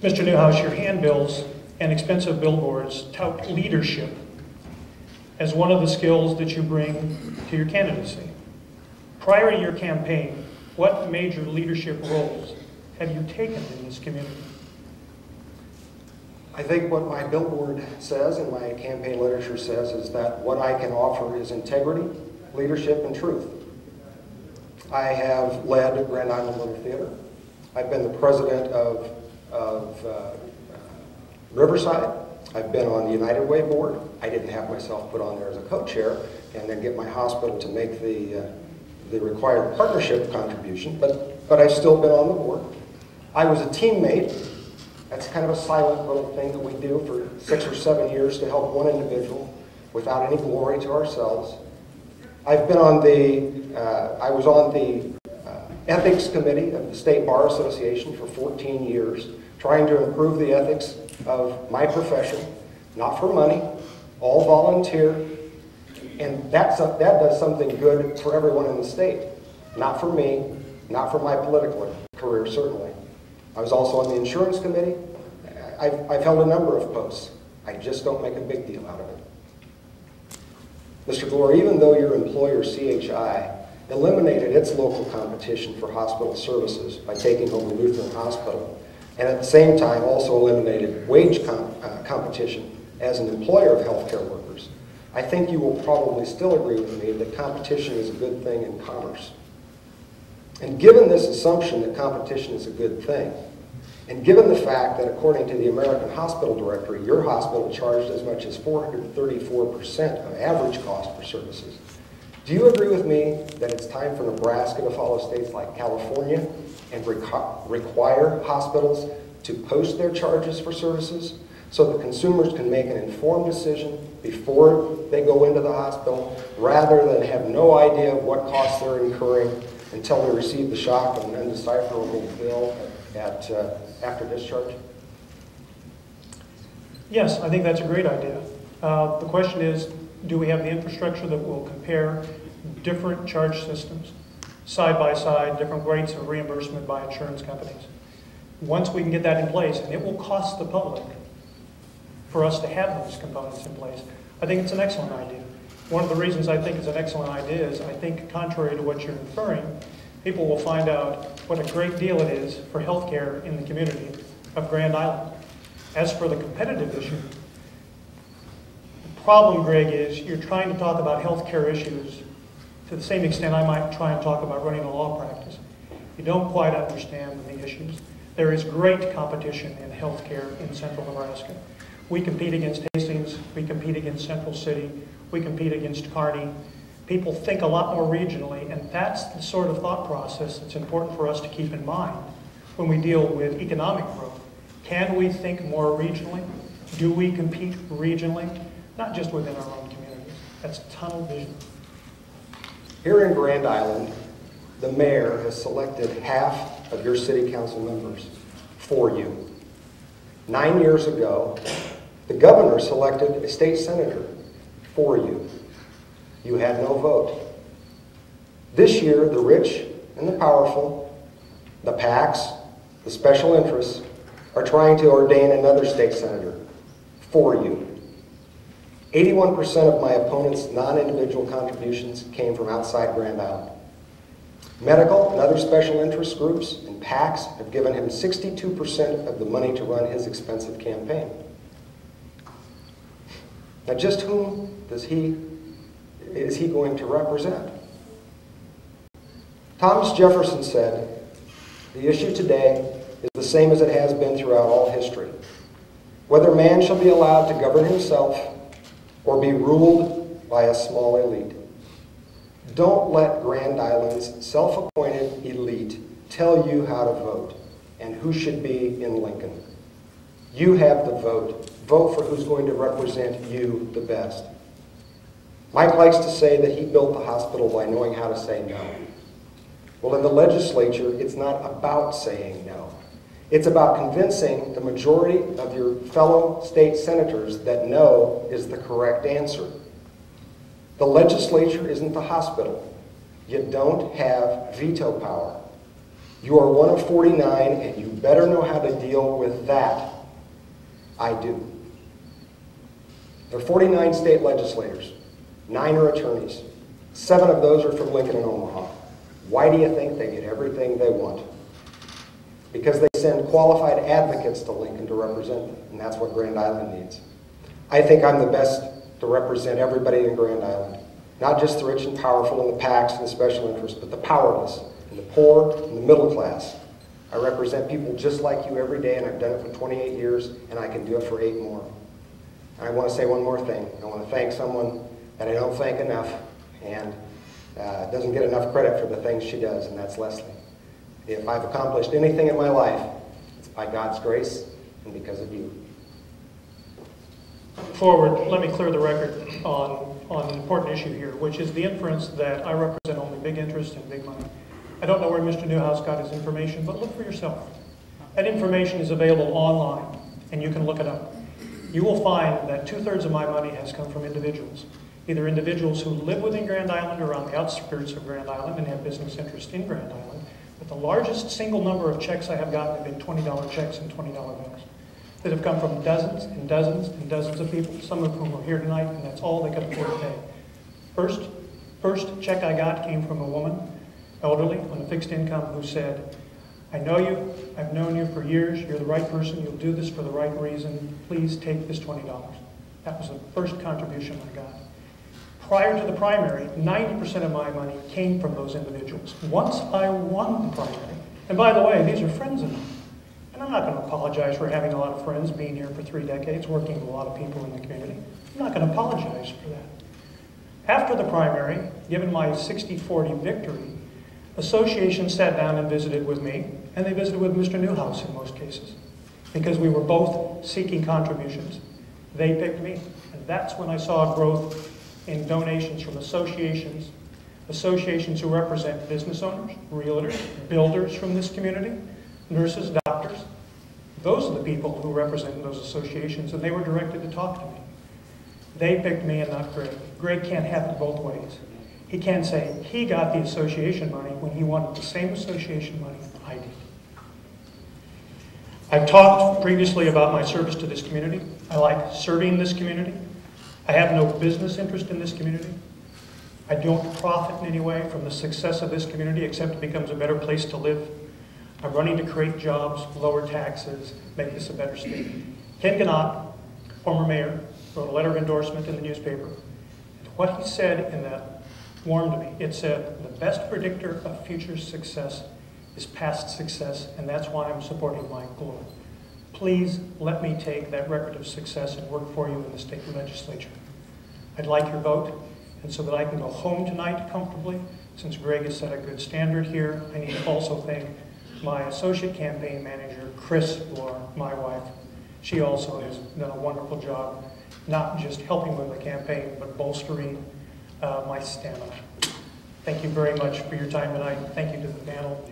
Mr. Neuhaus, your handbills and expensive billboards tout leadership as one of the skills that you bring to your candidacy. Prior to your campaign, what major leadership roles have you taken in this community? I think what my billboard says and my campaign literature says is that what I can offer is integrity, leadership, and truth. I have led Grand Island Little Theater. I've been the president of Riverside. I've been on the United Way board. I didn't have myself put on there as a co-chair and then get my hospital to make the required partnership contribution, but I've still been on the board. I was a teammate. That's kind of a silent little thing that we do for 6 or 7 years to help one individual without any glory to ourselves. I've been on I was on the ethics committee of the State Bar Association for 14 years, trying to improve the ethics of my profession, not for money, all volunteer, and that does something good for everyone in the state. Not for me, not for my political career, certainly. I was also on the insurance committee. I've held a number of posts. I just don't make a big deal out of it. Mr. Gloor, even though your employer, CHI, eliminated its local competition for hospital services by taking over Lutheran Hospital, and at the same time also eliminated wage competition as an employer of healthcare workers, I think you will probably still agree with me that competition is a good thing in commerce. And given this assumption that competition is a good thing, and given the fact that according to the American Hospital Directory, your hospital charged as much as 434% of average cost for services, do you agree with me that it's time for Nebraska to follow states like California and require hospitals to post their charges for services so that consumers can make an informed decision before they go into the hospital rather than have no idea of what costs they're incurring until they receive the shock of an undecipherable bill after discharge? Yes, I think that's a great idea. The question is, do we have the infrastructure that will compare different charge systems, side by side, different rates of reimbursement by insurance companies? Once we can get that in place, and it will cost the public for us to have those components in place, I think it's an excellent idea. One of the reasons I think it's an excellent idea is I think, contrary to what you're inferring, people will find out what a great deal it is for healthcare in the community of Grand Island. As for the competitive issue, the problem, Greg, is you're trying to talk about healthcare issues to the same extent I might try and talk about running a law practice. You don't quite understand the issues. There is great competition in healthcare in central Nebraska. We compete against Hastings, we compete against Central City, we compete against Kearney. People think a lot more regionally, and that's the sort of thought process that's important for us to keep in mind when we deal with economic growth. Can we think more regionally? Do we compete regionally? Not just within our own communities. That's tunnel vision. Here in Grand Island, the mayor has selected half of your city council members for you. 9 years ago, the governor selected a state senator for you. You had no vote. This year, the rich and the powerful, the PACs, the special interests, are trying to ordain another state senator for you. 81% of my opponent's non-individual contributions came from outside Grand Island. Medical and other special interest groups and PACs have given him 62% of the money to run his expensive campaign. Now, just whom is he going to represent? Thomas Jefferson said, "The issue today is the same as it has been throughout all history. Whether man shall be allowed to govern himself or be ruled by a small elite." Don't let Grand Island's self-appointed elite tell you how to vote and who should be in Lincoln. You have the vote. Vote for who's going to represent you the best. Mike likes to say that he built the hospital by knowing how to say no. Well, in the legislature, it's not about saying no. It's about convincing the majority of your fellow state senators that no is the correct answer. The legislature isn't the hospital. You don't have veto power. You are one of 49, and you better know how to deal with that. I do. There are 49 state legislators. 9 are attorneys. 7 of those are from Lincoln and Omaha. Why do you think they get everything they want? Because they send qualified advocates to Lincoln to represent them, and that's what Grand Island needs. I think I'm the best to represent everybody in Grand Island, not just the rich and powerful and the PACs and the special interests, but the powerless and the poor and the middle class. I represent people just like you every day, and I've done it for 28 years, and I can do it for 8 more. And I want to say one more thing. I want to thank someone that I don't thank enough, and doesn't get enough credit for the things she does, and that's Leslie. If I've accomplished anything in my life, it's by God's grace and because of you. Forward, let me clear the record on an important issue here, which is the inference that I represent only big interest and big money. I don't know where Mr. Neuhaus got his information, but look for yourself. That information is available online, and you can look it up. You will find that 2/3 of my money has come from individuals, either individuals who live within Grand Island or on the outskirts of Grand Island and have business interest in Grand Island. But the largest single number of checks I have gotten have been $20 checks and $20 bills that have come from dozens and dozens and dozens of people, some of whom are here tonight, and that's all they could afford to pay. First check I got came from a woman, elderly, on a fixed income, who said, "I know you, I've known you for years, you're the right person, you'll do this for the right reason, please take this $20. That was the first contribution I got. Prior to the primary, 90% of my money came from those individuals. Once I won the primary, and by the way, these are friends of mine, and I'm not going to apologize for having a lot of friends, being here for 3 decades, working with a lot of people in the community. I'm not going to apologize for that. After the primary, given my 60-40 victory, associations sat down and visited with me, and they visited with Mr. Neuhaus in most cases, because we were both seeking contributions. They picked me, and that's when I saw growth in donations from associations who represent business owners, realtors, builders from this community, nurses, doctors. Those are the people who represent those associations, and they were directed to talk to me. They picked me and not Greg. Greg can't have it both ways. He can't say he got the association money when he wanted the same association money I did. I've talked previously about my service to this community. I like serving this community. I have no business interest in this community. I don't profit in any way from the success of this community except it becomes a better place to live. I'm running to create jobs, lower taxes, make this a better state. Ken Gannott, former mayor, wrote a letter of endorsement in the newspaper. And what he said in that warmed me. It said, the best predictor of future success is past success, and that's why I'm supporting Mike Gloor. Please let me take that record of success and work for you in the state legislature. I'd like your vote, and so that I can go home tonight comfortably, since Greg has set a good standard here, I need to also thank my associate campaign manager, Chris Gloor, my wife. She also has done a wonderful job, not just helping with the campaign, but bolstering my stamina. Thank you very much for your time tonight. Thank you to the panel.